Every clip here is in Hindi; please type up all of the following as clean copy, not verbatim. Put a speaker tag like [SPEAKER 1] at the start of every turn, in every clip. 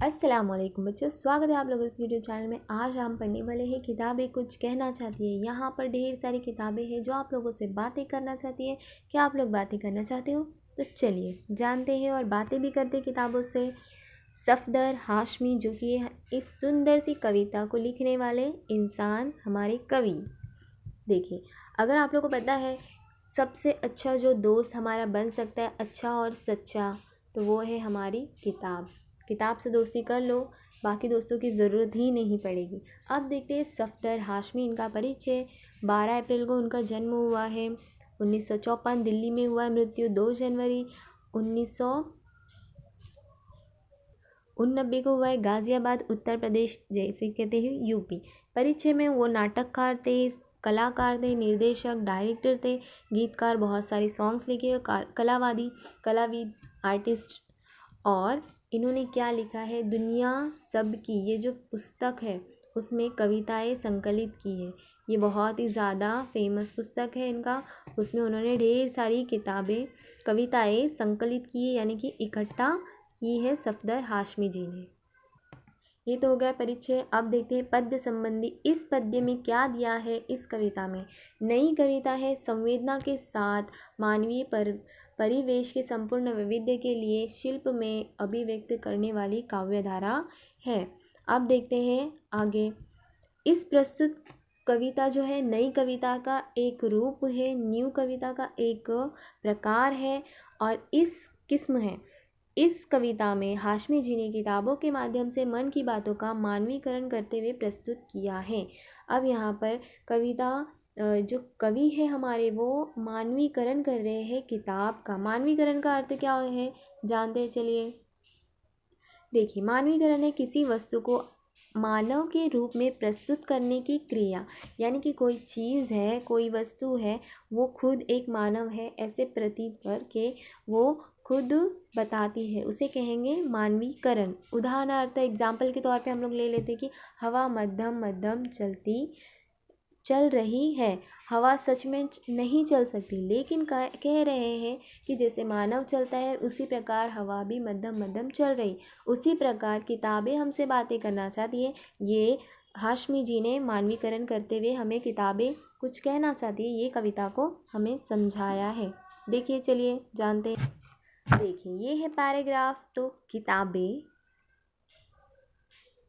[SPEAKER 1] अस्सलामुअलैकुम बच्चों, स्वागत है आप लोगों इस यूट्यूब चैनल में। आज हम पढ़ने वाले हैं किताबें कुछ कहना चाहती है। यहाँ पर ढेर सारी किताबें हैं जो आप लोगों से बातें करना चाहती है। क्या आप लोग बातें करना चाहते हो? तो चलिए जानते हैं और बातें भी करते हैं किताबों से। सफदर हाशमी, जो कि इस सुंदर सी कविता को लिखने वाले इंसान, हमारे कवि। देखिए, अगर आप लोगों को पता है सबसे अच्छा जो दोस्त हमारा बन सकता है, अच्छा और सच्चा, तो वो है हमारी किताब। किताब से दोस्ती कर लो, बाकी दोस्तों की ज़रूरत ही नहीं पड़ेगी। अब देखते हैं सफदर हाशमी, इनका परिचय। 12 अप्रैल को उनका जन्म हुआ है। 1954 दिल्ली में हुआ है। मृत्यु 2 जनवरी 1989 को हुआ है, गाज़ियाबाद उत्तर प्रदेश, जैसे कहते हैं यूपी। परिचय में वो नाटककार थे, कलाकार थे, निर्देशक, डायरेक्टर थे, गीतकार, बहुत सारे सॉन्ग्स लिखे, कलाविद, आर्टिस्ट। और इन्होंने क्या लिखा है, दुनिया सब की, ये जो पुस्तक है उसमें कविताएं संकलित की है। ये बहुत ही ज़्यादा फेमस पुस्तक है इनका। उसमें उन्होंने ढेर सारी कविताएं संकलित की है, यानी कि इकट्ठा की है सफदर हाशमी जी ने। ये तो हो गया परिचय। अब देखते हैं पद्य संबंधी। इस पद्य में क्या दिया है इस कविता में? नई कविता है, संवेदना के साथ मानवीय परिवेश के संपूर्ण वैविध्य के लिए शिल्प में अभिव्यक्त करने वाली काव्यधारा है। अब देखते हैं आगे। इस प्रस्तुत कविता जो है नई कविता का एक रूप है, न्यू कविता का एक प्रकार है और इस किस्म है। इस कविता में हाशमी जी ने किताबों के माध्यम से मन की बातों का मानवीकरण करते हुए प्रस्तुत किया है। अब यहाँ पर कविता जो कवि है हमारे, वो मानवीकरण कर रहे हैं किताब का। मानवीकरण का अर्थ क्या है जानते हैं, चलिए देखिए। मानवीकरण है किसी वस्तु को मानव के रूप में प्रस्तुत करने की क्रिया, यानी कि कोई चीज़ है, कोई वस्तु है, वो खुद एक मानव है ऐसे प्रतीत करके वो खुद बताती है, उसे कहेंगे मानवीकरण। उदाहरणार्थ एग्जाम्पल के तौर पे हम लोग ले लेते हैं कि हवा मध्यम मध्यम चल रही है। हवा सच में नहीं चल सकती, लेकिन कह रहे हैं कि जैसे मानव चलता है उसी प्रकार हवा भी मध्यम मध्यम चल रही। उसी प्रकार किताबें हमसे बातें करना चाहती है। ये हाशमी जी ने मानवीकरण करते हुए हमें किताबें कुछ कहना चाहती है, ये कविता को हमें समझाया है। देखिए, चलिए जानते हैं। देखिए, ये है पैराग्राफ। तो किताबें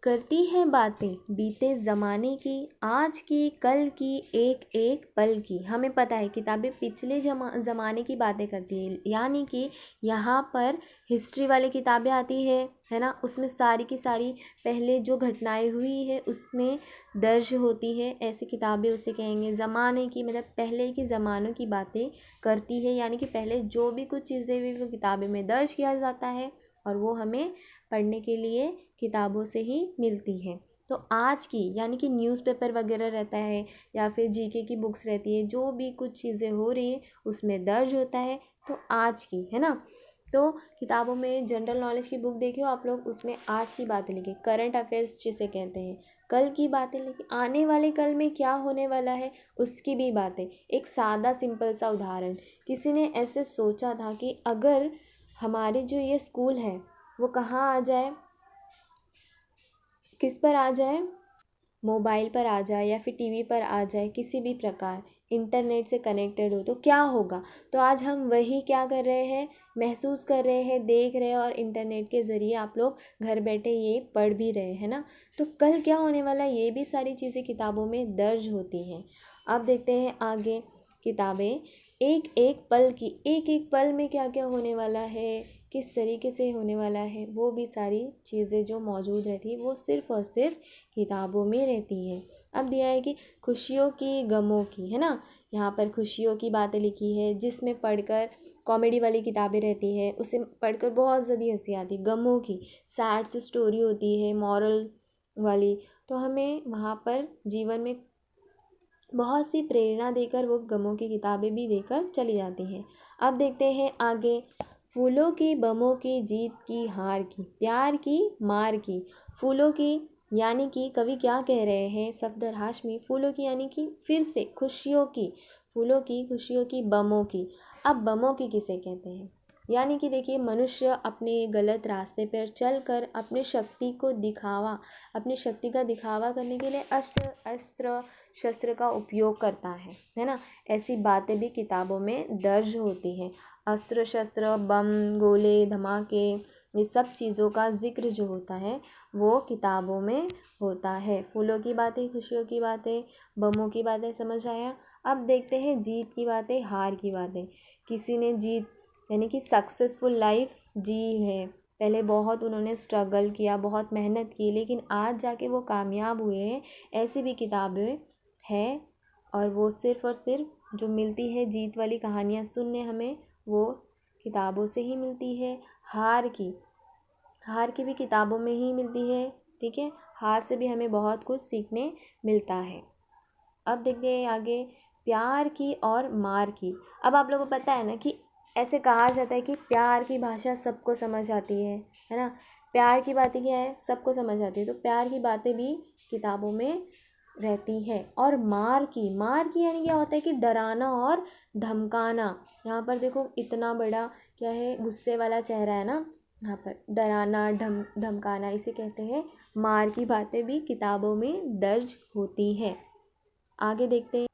[SPEAKER 1] करती हैं बातें बीते ज़माने की, आज की, कल की, एक एक पल की। हमें पता है किताबें पिछले ज़माने की बातें करती है, यानी कि यहाँ पर हिस्ट्री वाली किताबें आती है ना। उसमें सारी की सारी पहले जो घटनाएं हुई है उसमें दर्ज होती है, ऐसी किताबें उसे कहेंगे। ज़माने की मतलब पहले की ज़मानों की बातें करती है, यानी कि पहले जो भी कुछ चीज़ें हुई वो किताबें में दर्ज किया जाता है और वो हमें पढ़ने के लिए किताबों से ही मिलती है। तो आज की, यानी कि न्यूज़पेपर वगैरह रहता है या फिर जीके की बुक्स रहती है, जो भी कुछ चीज़ें हो रही हैं उसमें दर्ज होता है, तो आज की है ना। तो किताबों में जनरल नॉलेज की बुक देखिए आप लोग, उसमें आज की बातें लिखी, करंट अफेयर्स जिसे कहते हैं। कल की बातें लिखी, आने वाले कल में क्या होने वाला है उसकी भी बातें। एक सादा सिंपल सा उदाहरण, किसी ने ऐसे सोचा था कि अगर हमारे जो ये स्कूल है वो कहाँ आ जाए, किस पर आ जाए, मोबाइल पर आ जाए या फिर टीवी पर आ जाए, किसी भी प्रकार इंटरनेट से कनेक्टेड हो तो क्या होगा। तो आज हम वही क्या कर रहे हैं, महसूस कर रहे हैं, देख रहे हैं, और इंटरनेट के ज़रिए आप लोग घर बैठे ये पढ़ भी रहे हैं ना। तो कल क्या होने वाला है, ये भी सारी चीज़ें किताबों में दर्ज होती हैं। अब देखते हैं आगे। किताबें एक एक पल की, एक एक पल में क्या क्या होने वाला है, किस तरीके से होने वाला है, वो भी सारी चीज़ें जो मौजूद रहती है वो सिर्फ़ और सिर्फ किताबों में रहती है। अब दिया है कि खुशियों की, गमों की, है ना। यहाँ पर खुशियों की बातें लिखी है, जिसमें पढ़कर कॉमेडी वाली किताबें रहती है, उसे पढ़कर बहुत ज़्यादा हंसी आती है। गमों की सैड सी स्टोरी होती है, मॉरल वाली, तो हमें वहाँ पर जीवन में बहुत सी प्रेरणा देकर वो गमों की किताबें भी देकर चली जाती हैं। अब देखते हैं आगे। फूलों की, बमों की, जीत की, हार की, प्यार की, मार की। फूलों की यानी कि कवि क्या कह रहे हैं, सफदर हाशमी, फूलों की यानी कि फिर से खुशियों की, फूलों की, खुशियों की, बमों की। अब बमों की किसे कहते हैं? यानी कि देखिए मनुष्य अपने गलत रास्ते पर चलकर अपने शक्ति का दिखावा करने के लिए अस्त्र शस्त्र का उपयोग करता है ना। ऐसी बातें भी किताबों में दर्ज होती हैं। अस्त्र शस्त्र, बम, गोले, धमाके, ये सब चीज़ों का जिक्र जो होता है वो किताबों में होता है। फूलों की बातें, खुशियों की बातें, बमों की बातें, समझ आया। अब देखते हैं जीत की बातें, हार की बातें। किसी ने जीत यानी कि सक्सेसफुल लाइफ जी है, पहले बहुत उन्होंने स्ट्रगल किया, बहुत मेहनत की, लेकिन आज जाके वो कामयाब हुए हैं, ऐसी भी किताबें हैं। और वो सिर्फ़ और सिर्फ जो मिलती है जीत वाली कहानियाँ सुनने हमें, वो किताबों से ही मिलती है। हार की भी किताबों में ही मिलती है, ठीक है। हार से भी हमें बहुत कुछ सीखने मिलता है। अब देखते हैं आगे, प्यार की और मार की। अब आप लोगों को पता है ना कि ऐसे कहा जाता है कि प्यार की भाषा सबको समझ आती है ना। प्यार की बातें क्या है, सबको समझ आती है, तो प्यार की बातें भी किताबों में रहती है। और मार की यानी क्या होता है कि डराना और धमकाना। यहाँ पर देखो इतना बड़ा क्या है, गुस्से वाला चेहरा है ना, यहाँ पर डराना, धमकाना, इसे कहते हैं मार की बातें भी किताबों में दर्ज होती है। आगे देखते हैं,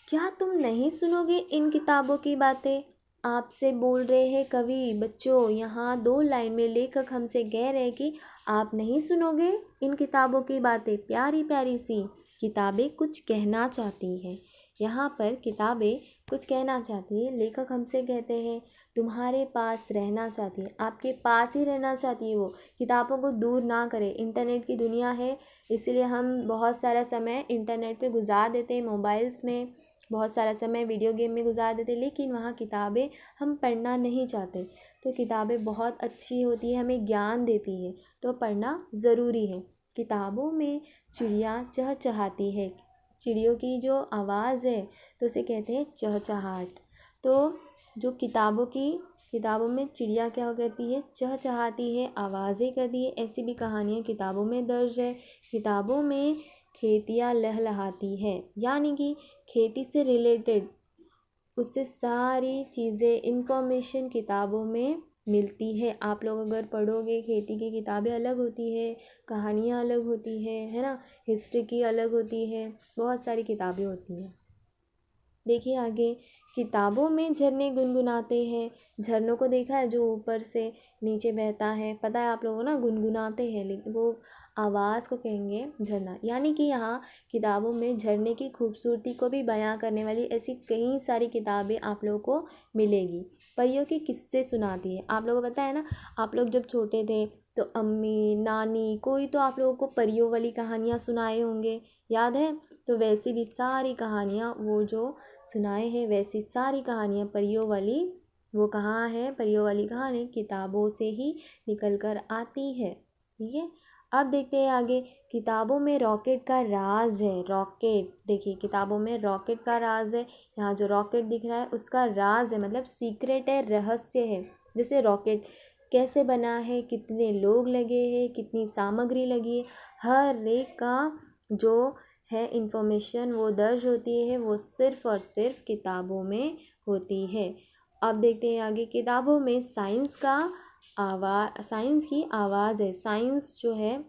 [SPEAKER 1] क्या तुम नहीं सुनोगे इन किताबों की बातें, आपसे बोल रहे हैं कवि। बच्चों, यहाँ 2 लाइन में लेखक हमसे कह रहे हैं कि आप नहीं सुनोगे इन किताबों की बातें। प्यारी प्यारी सी किताबें कुछ कहना चाहती हैं। यहाँ पर किताबें कुछ कहना चाहती है। लेखक हमसे कहते हैं तुम्हारे पास रहना चाहती है, आपके पास ही रहना चाहती है। वो किताबों को दूर ना करे। इंटरनेट की दुनिया है, इसलिए हम बहुत सारा समय इंटरनेट पे गुजार देते हैं, मोबाइल्स में बहुत सारा समय वीडियो गेम में गुजार देते, लेकिन वहाँ किताबें हम पढ़ना नहीं चाहते। तो किताबें बहुत अच्छी होती है, हमें ज्ञान देती है, तो पढ़ना ज़रूरी है। किताबों में चिड़िया चहचहाती है, चिड़ियों की जो आवाज़ है तो उसे कहते हैं चहचहाट। तो जो किताबों में चिड़िया क्या करती है, चहचहाती है, आवाज़ें करती है। ऐसी भी कहानियाँ किताबों में दर्ज है। किताबों में खेतियाँ लहलहाती है, यानी कि खेती से रिलेटेड उससे सारी चीज़ें, इन्फॉर्मेशन किताबों में मिलती है। आप लोग अगर पढ़ोगे, खेती की किताबें अलग होती है, कहानियाँ अलग होती है ना, हिस्ट्री की अलग होती है, बहुत सारी किताबें होती हैं। देखिए आगे, किताबों में झरने गुनगुनाते हैं। झरनों को देखा है, जो ऊपर से नीचे बहता है, पता है आप लोगों ना, गुनगुनाते हैं, लेकिन वो आवाज़ को कहेंगे झरना। यानी कि यहाँ किताबों में झरने की खूबसूरती को भी बयां करने वाली ऐसी कई सारी किताबें आप लोगों को मिलेगी। परियों के किस्से सुनाती है। आप लोगों को पता है ना, आप लोग जब छोटे थे तो अम्मी, नानी, कोई तो आप लोगों को परियों वाली कहानियाँ सुनाए होंगे, याद है। तो वैसी भी सारी कहानियाँ वो जो सुनाए हैं, वैसी सारी कहानियाँ परियों वाली, वो कहाँ है, परियों वाली कहानी किताबों से ही निकल कर आती है, ठीक है। अब देखते हैं आगे, किताबों में रॉकेट का राज है। रॉकेट, देखिए किताबों में रॉकेट का राज है। यहाँ जो रॉकेट दिख रहा है उसका राज है, मतलब सीक्रेट है, रहस्य है। जैसे रॉकेट कैसे बना है, कितने लोग लगे हैं, कितनी सामग्री लगी है, हर एक का जो है इंफॉर्मेशन वो दर्ज होती है, वो सिर्फ़ और सिर्फ किताबों में होती है। अब देखते हैं आगे, किताबों में साइंस की आवाज़ है। साइंस जो है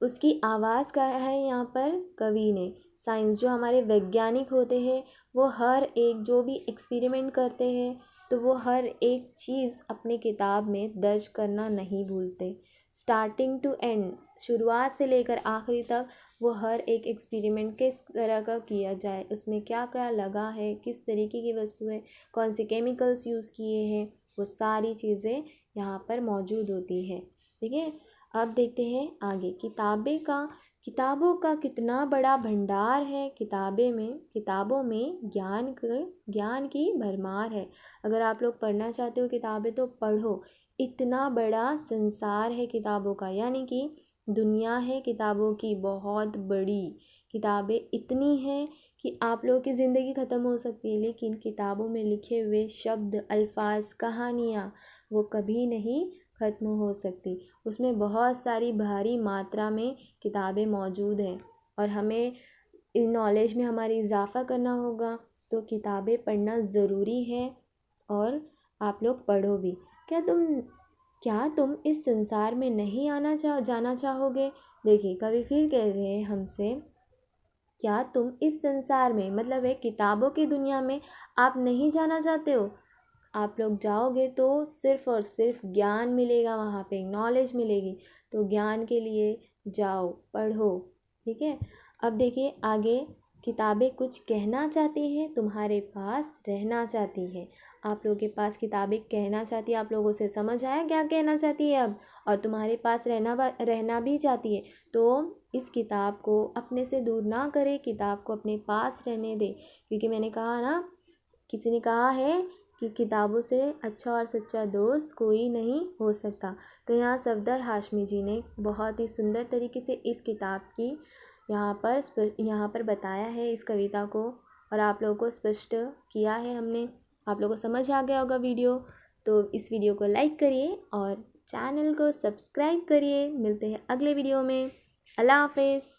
[SPEAKER 1] उसकी आवाज़ का है यहाँ पर कवि ने। साइंस जो हमारे वैज्ञानिक होते हैं, वो हर एक जो भी एक्सपेरिमेंट करते हैं, तो वो हर एक चीज़ अपने किताब में दर्ज करना नहीं भूलते। स्टार्टिंग टू एंड, शुरुआत से लेकर आखिरी तक, वो हर एक एक्सपेरिमेंट किस तरह का किया जाए, उसमें क्या क्या लगा है, किस तरीके की वस्तु है, कौन से केमिकल्स यूज़ किए हैं, वो सारी चीज़ें यहाँ पर मौजूद होती हैं, ठीक है। अब देखते हैं आगे, किताबों का कितना बड़ा भंडार है। किताबों में ज्ञान की भरमार है। अगर आप लोग पढ़ना चाहते हो किताबें तो पढ़ो। इतना बड़ा संसार है किताबों का, यानी कि दुनिया है किताबों की बहुत बड़ी। किताबें इतनी हैं कि आप लोगों की ज़िंदगी ख़त्म हो सकती है, लेकिन किताबों में लिखे हुए शब्द, अल्फाज, कहानियाँ वो कभी नहीं ख़त्म हो सकती। उसमें बहुत सारी भारी मात्रा में किताबें मौजूद हैं, और हमें इन नॉलेज में हमारी इजाफ़ा करना होगा। तो किताबें पढ़ना ज़रूरी है और आप लोग पढ़ो भी। क्या तुम इस संसार में नहीं जाना चाहोगे? देखिए कवि फिर कह रहे हैं हमसे, क्या तुम इस संसार में, मतलब है किताबों की दुनिया में आप नहीं जाना चाहते हो? आप लोग जाओगे तो सिर्फ़ और सिर्फ ज्ञान मिलेगा, वहाँ पे नॉलेज मिलेगी। तो ज्ञान के लिए जाओ, पढ़ो। ठीक है। अब देखिए आगे, किताबें कुछ कहना चाहती हैं, तुम्हारे पास रहना चाहती हैं। आप लोगों के पास किताबें कहना चाहती है, आप लोगों से समझ आया क्या कहना चाहती है अब, और तुम्हारे पास रहना भी चाहती है। तो इस किताब को अपने से दूर ना करे, किताब को अपने पास रहने दे, क्योंकि मैंने कहा ना, किसी ने कहा है कि किताबों से अच्छा और सच्चा दोस्त कोई नहीं हो सकता। तो यहाँ सफदर हाशमी जी ने बहुत ही सुंदर तरीके से इस किताब की यहाँ पर बताया है इस कविता को, और आप लोगों को स्पष्ट किया है हमने। आप लोगों को समझ आ गया होगा वीडियो। तो इस वीडियो को लाइक करिए और चैनल को सब्सक्राइब करिए। मिलते हैं अगले वीडियो में। अल्लाह हाफिज़।